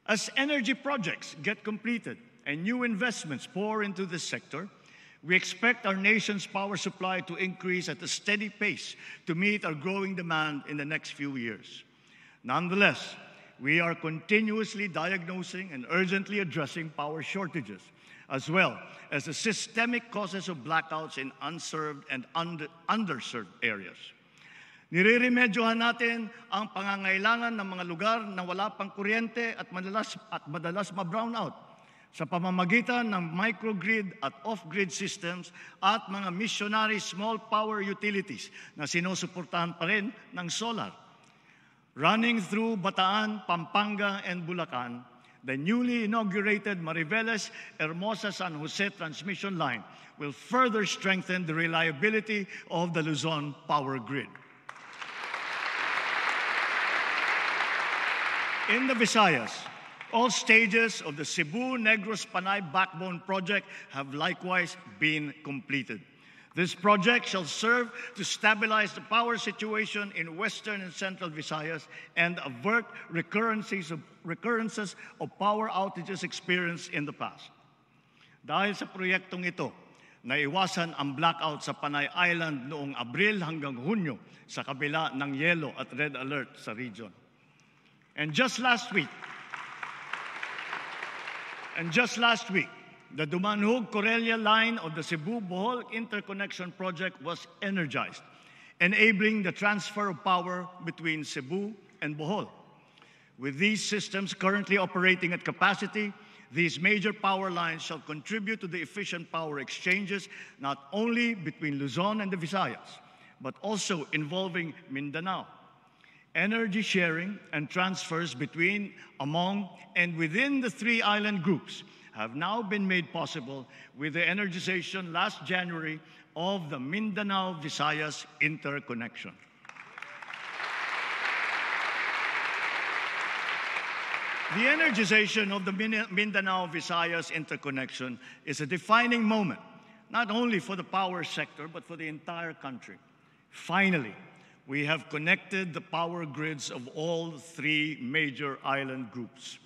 As energy projects get completed and new investments pour into this sector, we expect our nation's power supply to increase at a steady pace to meet our growing demand in the next few years. Nonetheless, we are continuously diagnosing and urgently addressing power shortages, as well as the systemic causes of blackouts in unserved and underserved areas. Nireremedyohan natin ang pangangailangan ng mga lugar na wala pang kuryente at madalas ma-brownout sa pamamagitan ng microgrid at off-grid systems at mga missionary small power utilities na sinusuportahan pa rin ng solar. Running through Bataan, Pampanga, and Bulacan, the newly inaugurated Mariveles-Hermosa-San Jose transmission line will further strengthen the reliability of the Luzon power grid. In the Visayas, all stages of the Cebu-Negros-Panay Backbone Project have likewise been completed. This project shall serve to stabilize the power situation in Western and Central Visayas and avert recurrences of power outages experienced in the past. Dahil sa proyektong ito, naiwasan ang blackout sa Panay Island noong Abril hanggang Hunyo sa kabila ng yellow at red alert sa region. And just last week, the Dumanhog-Corelia line of the Cebu-Bohol Interconnection Project was energized, enabling the transfer of power between Cebu and Bohol. With these systems currently operating at capacity, these major power lines shall contribute to the efficient power exchanges not only between Luzon and the Visayas, but also involving Mindanao. Energy sharing and transfers between, among, and within the three island groups have now been made possible with the energization last January of the Mindanao-Visayas interconnection. The energization of the Mindanao-Visayas interconnection is a defining moment, not only for the power sector, but for the entire country. Finally, we have connected the power grids of all three major island groups.